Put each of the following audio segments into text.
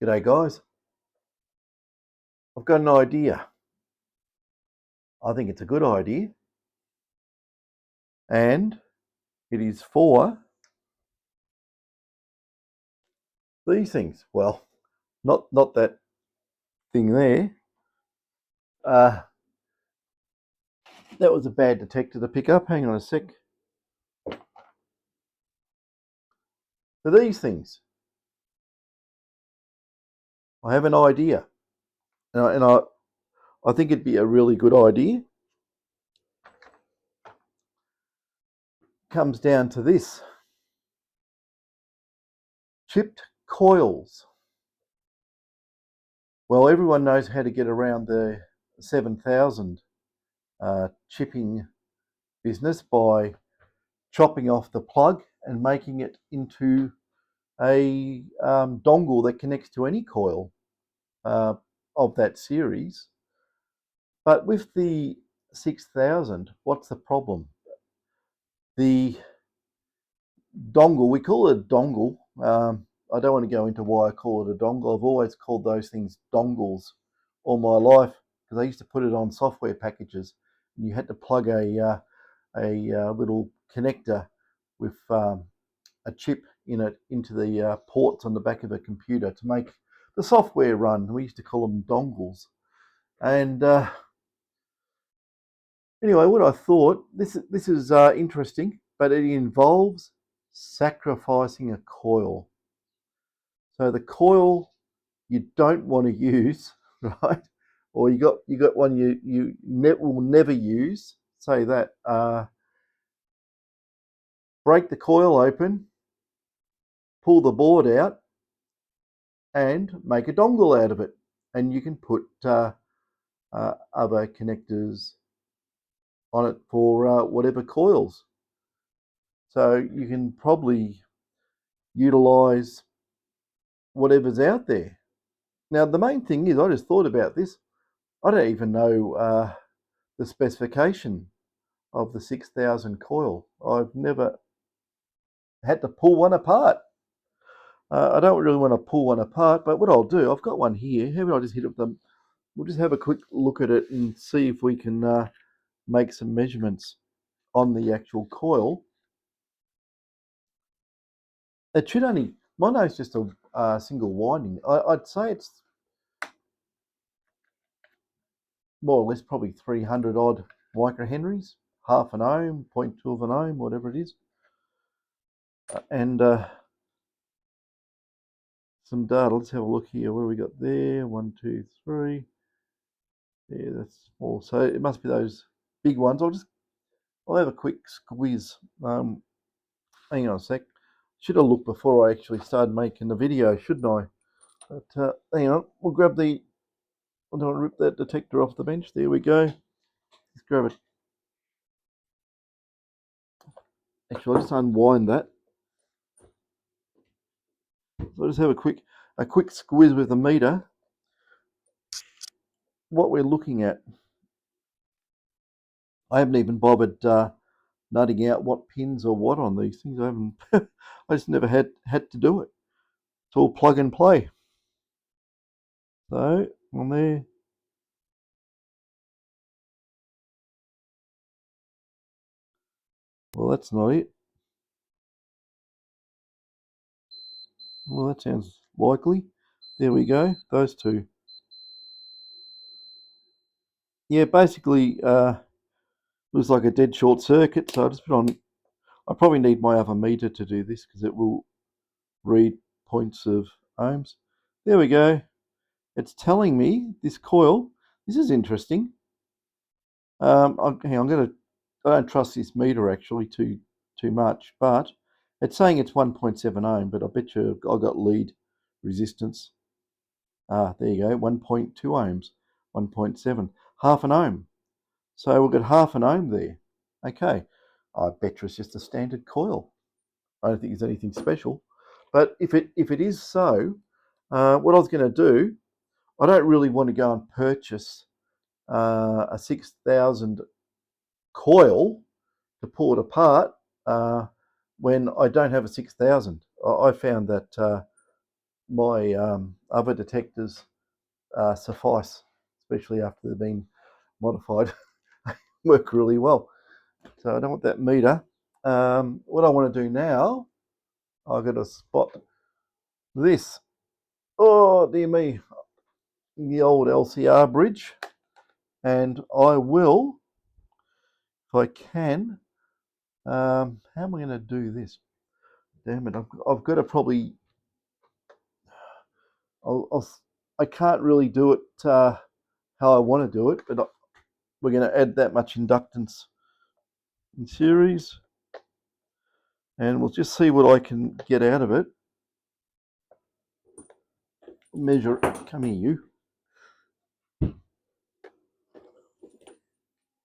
G'day guys, I've got an idea. I think it's a good idea, and it is for these things. Well, not that thing there. That was a bad detector to pick up. Hang on a sec. For these things, I have an idea, and I think it'd be a really good idea. Comes down to this: chipped coils. Well, everyone knows how to get around the 7000 chipping business by chopping off the plug and making it into a dongle that connects to any coil of that series. But with the 6000, what's the problem? The dongle, we call it a dongle. I don't want to go into why I call it a dongle. I've always called those things dongles all my life because I used to put it on software packages. And you had to plug a little connector with a chip in it into the ports on the back of a computer to make the software run. We used to call them dongles. And anyway, what I thought, this is interesting, but it involves sacrificing a coil. So the coil you don't want to use, right? Or you got one you will never use. Say that. Break the coil open, pull the board out, and make a dongle out of it. And you can put other connectors on it for whatever coils. So you can probably utilize whatever's out there. Now, the main thing is, I just thought about this. I don't even know the specification of the 6000 coil. I've never had to pull one apart. I don't really want to pull one apart, but what I'll do, I've got one here. How about I just hit it with them? We'll just have a quick look at it and see if we can make some measurements on the actual coil. It should only, my know it's just a single winding. I'd say it's more or less probably 300 odd microhenries, half an ohm, 0.2 of an ohm, whatever it is. And some data, let's have a look here. What do we got there? 1, 2, 3. Yeah, that's small. So it must be those big ones. I'll have a quick squeeze. Hang on a sec. Should have looked before I actually started making the video, shouldn't I? But hang on, we'll grab I don't want to rip that detector off the bench. There we go. Let's grab it. Actually, I'll just unwind that. So I'll just have a quick squeeze with the meter. What we're looking at, I haven't even bothered nutting out what pins or what on these things. I haven't. I just never had to do it. It's all plug and play. So on there. Well, that's not it. Well, that sounds likely. There we go. Those two. Yeah, basically, looks like a dead short circuit. So I just put on. I probably need my other meter to do this because it will read points of ohms. There we go. It's telling me this coil. This is interesting. I don't trust this meter actually too much, but it's saying it's 1.7 ohm. But I bet you I got lead resistance. There you go, 1.2 ohms, 1.7, half an ohm. So we'll get half an ohm there. Okay, I bet you it's just a standard coil. I don't think there's anything special. But if it is so, what I was going to do, I don't really want to go and purchase a 6000 coil to pull it apart when I don't have a 6000. I found that my other detectors suffice, especially after they've been modified. Work really well. So I don't want that meter. What I want to do now, I've got to spot this. Oh dear me, the old LCR bridge, and I will, if I can. How am I going to do this? Damn it! I've got to probably. I can't really do it how I want to do it, but we're going to add that much inductance in series, and we'll just see what I can get out of it. Measure. Come here, you.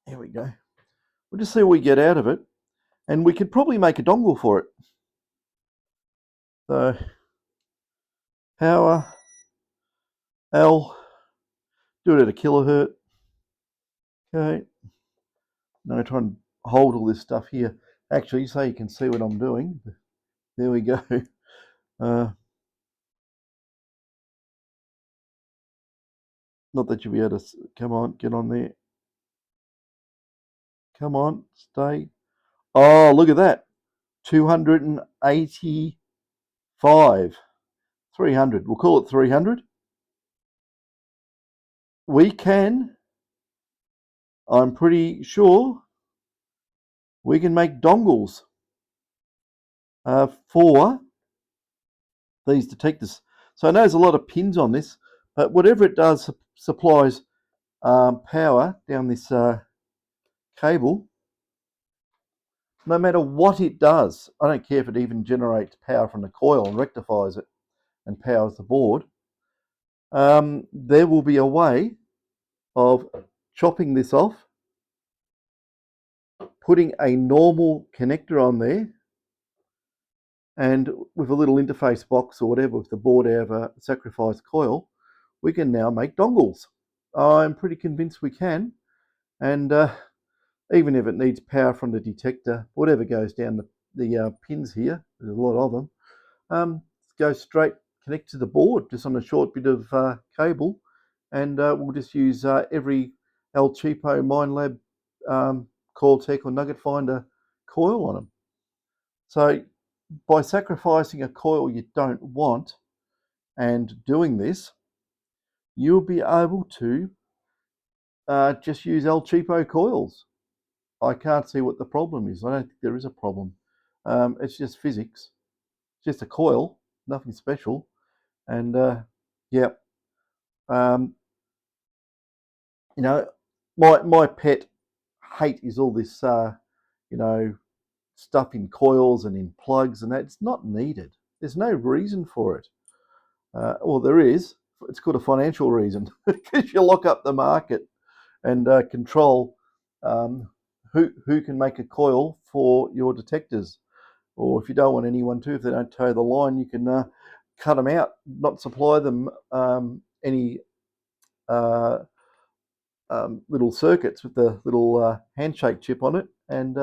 There we go. We'll just see what we get out of it, and we could probably make a dongle for it. So, power, L, do it at a kilohertz. Okay. Now I try and hold all this stuff here. Actually, so you can see what I'm doing. There we go. Not that you'll be able to. Come on, get on there. Come on, stay. Oh, look at that. 285. 300. We'll call it 300. We can, I'm pretty sure, we can make dongles for these detectors. So I know there's a lot of pins on this, but whatever it does supplies power down this cable. No matter what it does, I don't care if it even generates power from the coil and rectifies it and powers the board. There will be a way of chopping this off, putting a normal connector on there, and with a little interface box or whatever, with the board out of a sacrificed coil, we can now make dongles. I'm pretty convinced we can, and even if it needs power from the detector, whatever goes down the pins here, there's a lot of them, go straight, connect to the board just on a short bit of cable, and we'll just use every El Cheapo Minelab Coil Tech or Nugget Finder coil on them. So by sacrificing a coil you don't want and doing this, you'll be able to just use El Cheapo coils. I can't see what the problem is. I don't think there is a problem. It's just physics. It's just a coil, nothing special. And yeah, you know, my pet hate is all this, you know, stuff in coils and in plugs, and that it's not needed. There's no reason for it. Well, there is. It's called a financial reason because you lock up the market and control who can make a coil for your detectors. Or if you don't want anyone to, if they don't toe the line, you can cut them out, not supply them any little circuits with the little handshake chip on it, and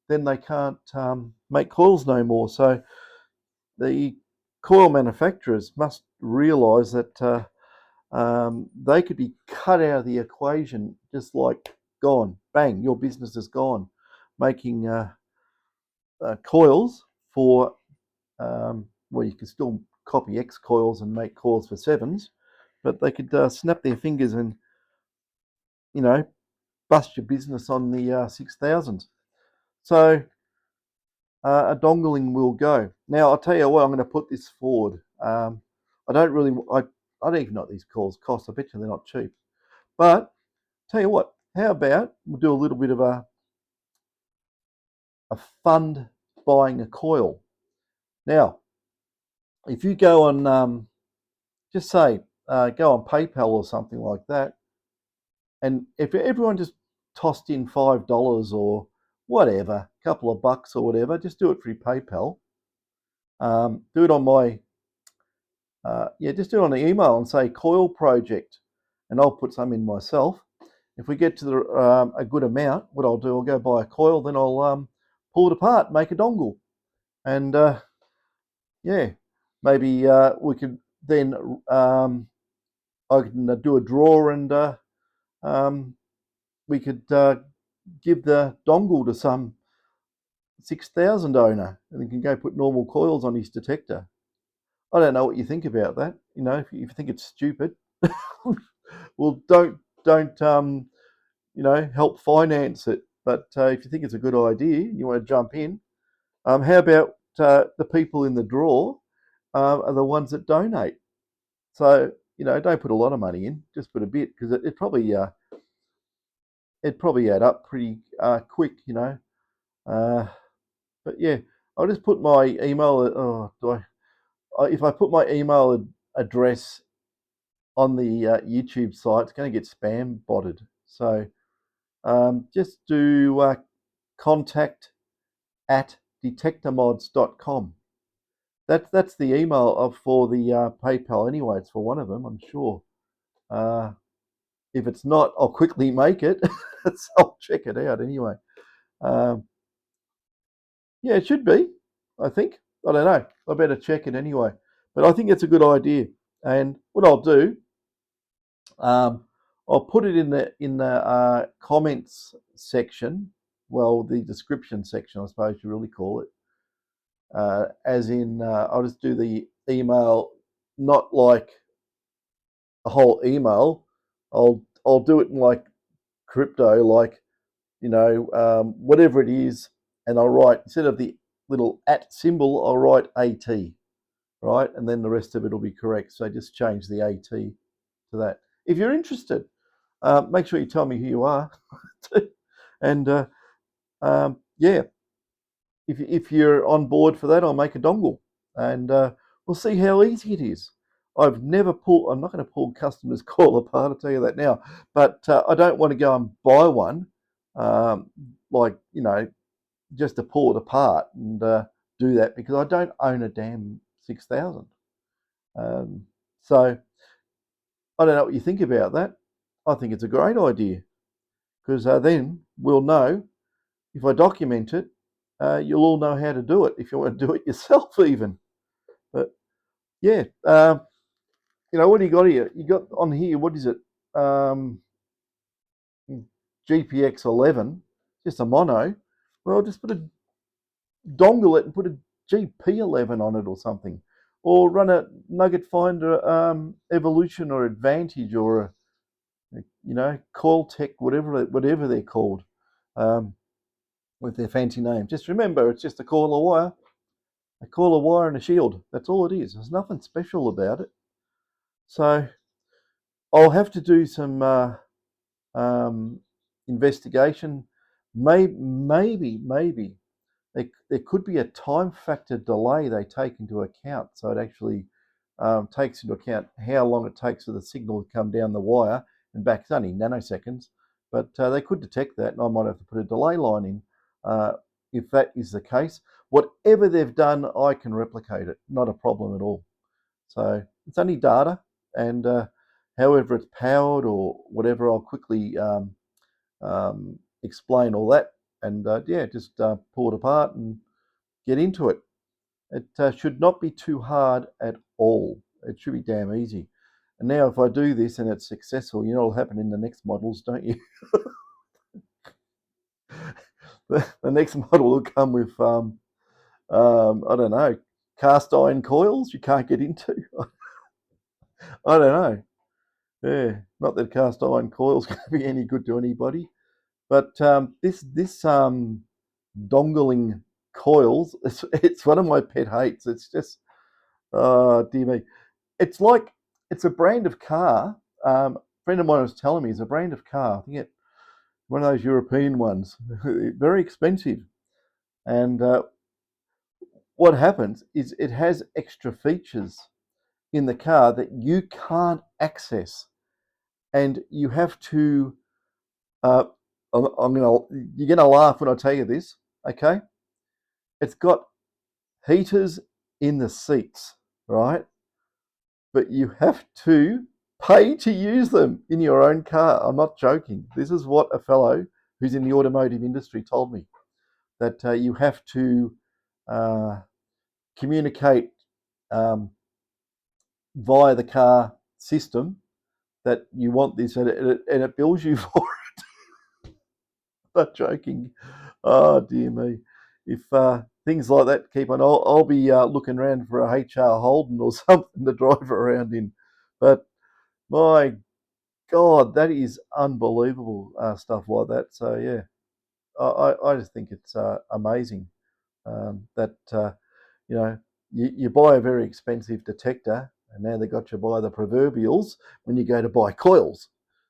then they can't make coils no more. So the coil manufacturers must realise that they could be cut out of the equation, just like gone, bang, your business is gone. Making coils for, well, you can still copy X coils and make coils for sevens, but they could snap their fingers and, you know, bust your business on the 6000s. So a dongling will go. Now, I'll tell you what, I'm going to put this forward. I don't even know what these coils cost. I bet you they're not cheap. But tell you what, how about we'll do a little bit of a fund buying a coil. Now, if you go on, just say, go on PayPal or something like that, and if everyone just tossed in $5 or whatever, a couple of bucks or whatever, just do it through PayPal. Do it on my, just do it on the email and say Coil Project, and I'll put some in myself. If we get to a good amount, what I'll do, I'll go buy a coil, then I'll pull it apart, make a dongle, and yeah, maybe we could then I can do a draw, and we could give the dongle to some 6000 owner, and he can go put normal coils on his detector. I don't know what you think about that. You know, if you think it's stupid, well, don't help finance it. But if you think it's a good idea, you want to jump in. How about the people in the draw are the ones that donate? So don't put a lot of money in, just put a bit, because it probably add up pretty quick. But yeah, I'll just put my email. Oh, if I put my email address on the YouTube site, it's going to get spam botted. So just do contact at detectormods.com. That's the email for the PayPal anyway. It's for one of them, I'm sure. If it's not, I'll quickly make it. So I'll check it out anyway. Yeah, it should be, I think. I don't know. I better check it anyway. But I think it's a good idea. And what I'll do, I'll put it in the comments section. Well, the description section, I suppose you really call it. As in, I'll just do the email, not like a whole email. I'll do it in like crypto, like whatever it is, and I'll write, instead of the little at symbol, I'll write AT, right? And then the rest of it will be correct. So just change the AT to that. If you're interested, make sure you tell me who you are. And yeah, if you're on board for that, I'll make a dongle, and we'll see how easy it is. I'm not going to pull customers' coil apart, I'll tell you that now. But I don't want to go and buy one, like, just to pull it apart and do that, because I don't own a damn 6000. So I don't know what you think about that. I think it's a great idea, because then we'll know, if I document it, you'll all know how to do it if you want to do it yourself even. But yeah, what do you got here? You got on here, what is it? GPX-11, just a mono. Well, just put a dongle it and put a GP11 on it or something. Or run a Nugget Finder Evolution or Advantage, or Coil Tech, whatever they're called, with their fancy name. Just remember, it's just a coil of wire and a shield. That's all it is. There's nothing special about it. So I'll have to do some investigation. Maybe there could be a time factor delay they take into account. So it actually takes into account how long it takes for the signal to come down the wire and back. It's only nanoseconds, but they could detect that, and I might have to put a delay line in. If that is the case, whatever they've done, I can replicate it. Not a problem at all. So it's only data, and however it's powered or whatever, I'll quickly explain all that, and just pull it apart and get into it. It should not be too hard at all. It should be damn easy. And now if I do this and it's successful, you know what'll happen in the next models, don't you? The next model will come with, I don't know, cast iron coils you can't get into. I don't know. Yeah, not that cast iron coil's going to be any good to anybody. But this dongling coils, it's one of my pet hates. It's just, oh dear me. It's a brand of car. A friend of mine was telling me it's a brand of car. I think it's one of those European ones, very expensive. And what happens is it has extra features in the car that you can't access, and you have to. Uh, you're gonna laugh when I tell you this. Okay, it's got heaters in the seats, right? But you have to pay to use them in your own car. I'm not joking. This is what a fellow who's in the automotive industry told me, that you have to communicate via the car system that you want this, and it bills you for it. Not joking. Oh dear me. If things like that keep on, I'll be looking around for a HR Holden or something to drive around in. But my God, that is unbelievable stuff like that. So yeah, I just think it's amazing that you know you buy a very expensive detector, and now they got you by the proverbials when you go to buy coils.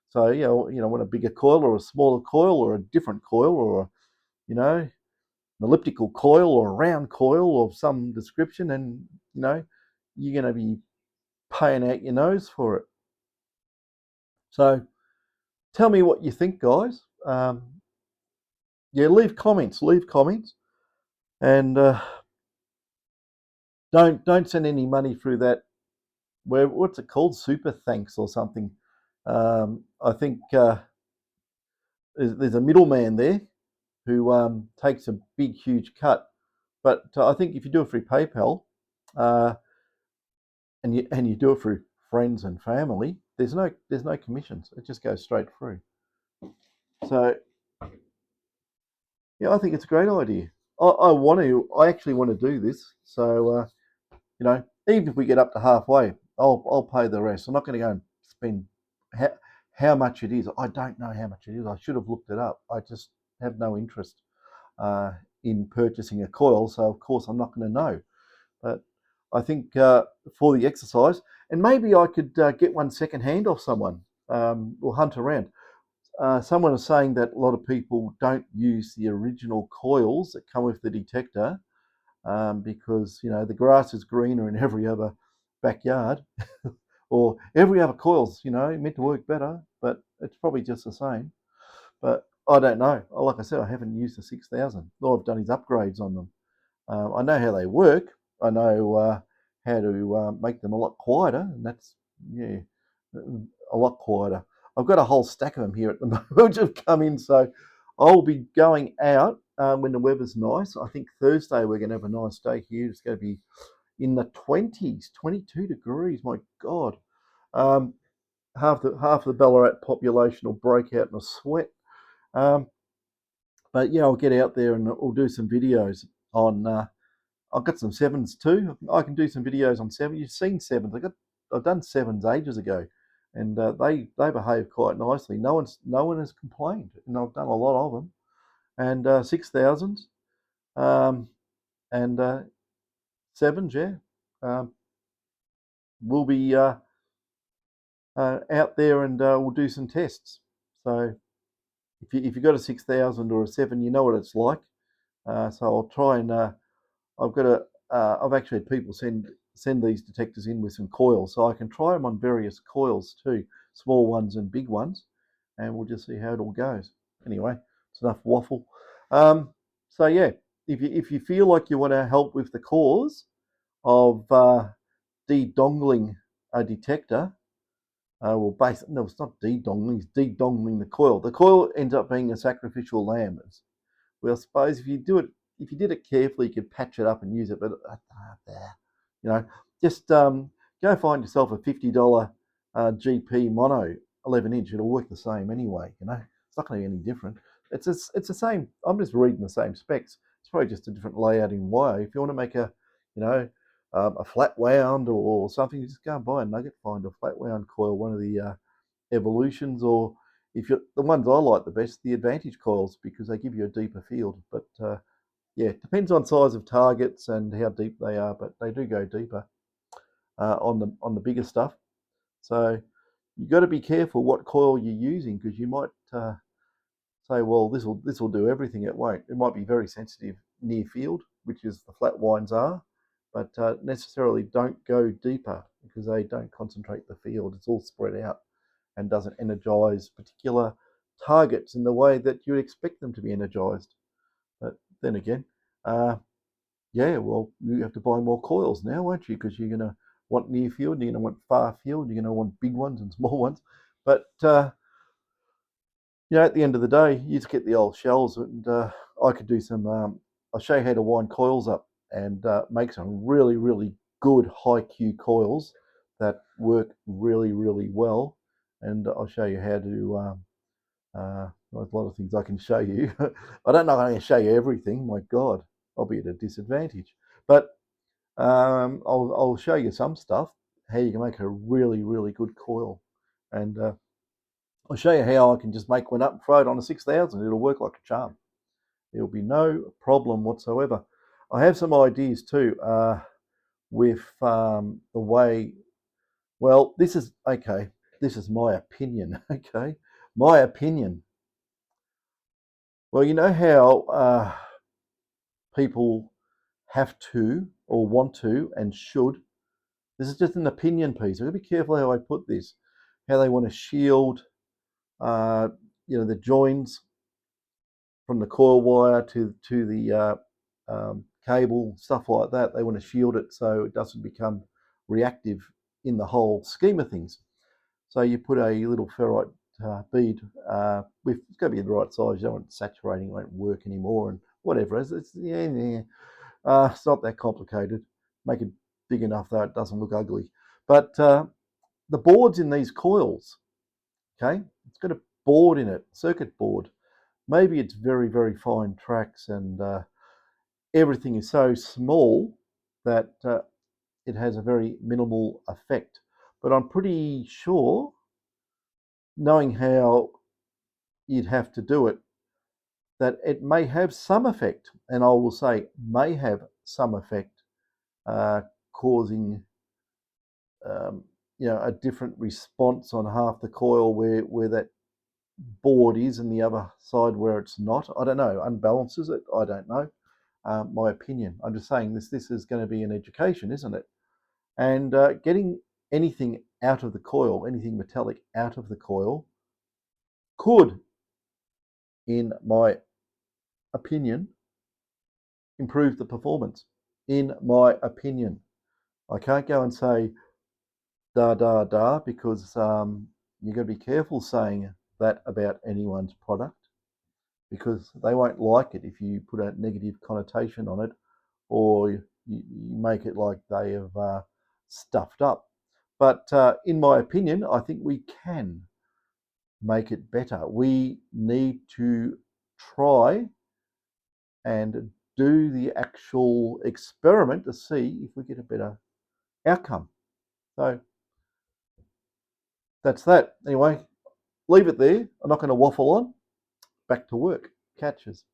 So want a bigger coil or a smaller coil or a different coil or an elliptical coil or a round coil of some description, and you're going to be paying out your nose for it. So tell me what you think, guys. Yeah, leave comments, and don't send any money through that. What's it called? Super thanks or something. I think there's a middleman there who takes a big, huge cut. But I think if you do it through PayPal, uh, and you do it through friends and family, there's no commissions. It just goes straight through. So yeah, I think it's a great idea. I actually want to do this. So even if we get up to halfway, I'll pay the rest. I'm not going to go and spend how much it is. I don't know how much it is. I should have looked it up. I just have no interest in purchasing a coil, so of course I'm not going to know. But I think for the exercise, and maybe I could get one second hand off someone or hunt around. Someone was saying that a lot of people don't use the original coils that come with the detector because the grass is greener in every other backyard, or every other coil's meant to work better, but it's probably just the same. But I don't know. Like I said, I haven't used the 6000. All I've done is upgrades on them. I know how they work. I know how to make them a lot quieter, and that's a lot quieter. I've got a whole stack of them here at the moment which have come in, so I'll be going out when the weather's nice. I think Thursday we're going to have a nice day here. It's going to be in the 20s, 22 degrees. My God, um, half the Ballarat population will break out in a sweat. Um, but yeah, I'll get out there and we'll do some videos on. I've got some sevens too. I can do some videos on sevens. You've seen sevens. I've done sevens ages ago, and they behave quite nicely. No one has complained, and I've done a lot of them. And 6000s, and sevens, yeah. Um, we'll be out there and we'll do some tests. So if you've got a 6000 or a 7, you know what it's like. So I'll try and I've actually had people send these detectors in with some coils, so I can try them on various coils too, small ones and big ones, and we'll just see how it all goes. Anyway, it's enough waffle. So yeah, if you feel like you want to help with the cause of de-dongling a detector, well, basically, no, it's not de-dongling, it's de-dongling the coil. The coil ends up being a sacrificial lamb. Well, I suppose if you did it carefully, you could patch it up and use it. But just go find yourself a $50 GP mono 11-inch. It'll work the same anyway. It's not going to be any different. It's the same. I'm just reading the same specs. It's probably just a different layout in wire. If you want to make a flat wound or something, you just go and buy a nugget finder, flat wound coil, one of the evolutions, or if you're the ones I like the best, the advantage coils, because they give you a deeper field. But yeah, it depends on size of targets and how deep they are, but they do go deeper on the bigger stuff. So you've got to be careful what coil you're using, because you might say, well, this will do everything. It won't. It might be very sensitive near field, which is the flat winds are, but necessarily don't go deeper because they don't concentrate the field. It's all spread out and doesn't energize particular targets in the way that you expect them to be energized. But then again, yeah, well, you have to buy more coils now, won't you? Because you're going to want near field, you're going to want far field, you're going to want big ones and small ones. But at the end of the day, you just get the old shells, and I could do some. I'll show you how to wind coils up and make some really, really good high Q coils that work really, really well, and I'll show you how to. There's a lot of things I can show you. I don't know how to show you everything. My God, I'll be at a disadvantage. But I'll show you some stuff, how you can make a really, really good coil. And I'll show you how I can just make one up and throw it on a 6000. It'll work like a charm. There'll be no problem whatsoever. I have some ideas too with the way, well, this is, okay, this is my opinion, okay? My opinion. Well, you know how people have to or want to and should. This is just an opinion piece. I've got to be careful how I put this. How they want to shield, the joins from the coil wire to the cable, stuff like that. They want to shield it so it doesn't become reactive in the whole scheme of things. So you put a little ferrite bead it's got to be the right size. You don't want it saturating, it won't work anymore, and whatever. It's not that complicated. Make it big enough that it doesn't look ugly. But the boards in these coils, okay, it's got a board in it, circuit board. Maybe it's very, very fine tracks and everything is so small that it has a very minimal effect. But I'm pretty sure, knowing how you'd have to do it, that it may have some effect, and I will say may have some effect, causing a different response on half the coil where that board is and the other side where it's not. I don't know, unbalances it. I don't know. My opinion. I'm just saying this is going to be an education, isn't it? And getting anything out of the coil, anything metallic out of the coil, could, in my opinion, improve the performance. In my opinion, I can't go and say because you've got to be careful saying that about anyone's product, because they won't like it if you put a negative connotation on it, or you make it like they have stuffed up. But in my opinion, I think we can make it better. We need to try and do the actual experiment to see if we get a better outcome. So that's that. Anyway, leave it there. I'm not going to waffle on. Back to work. Catches.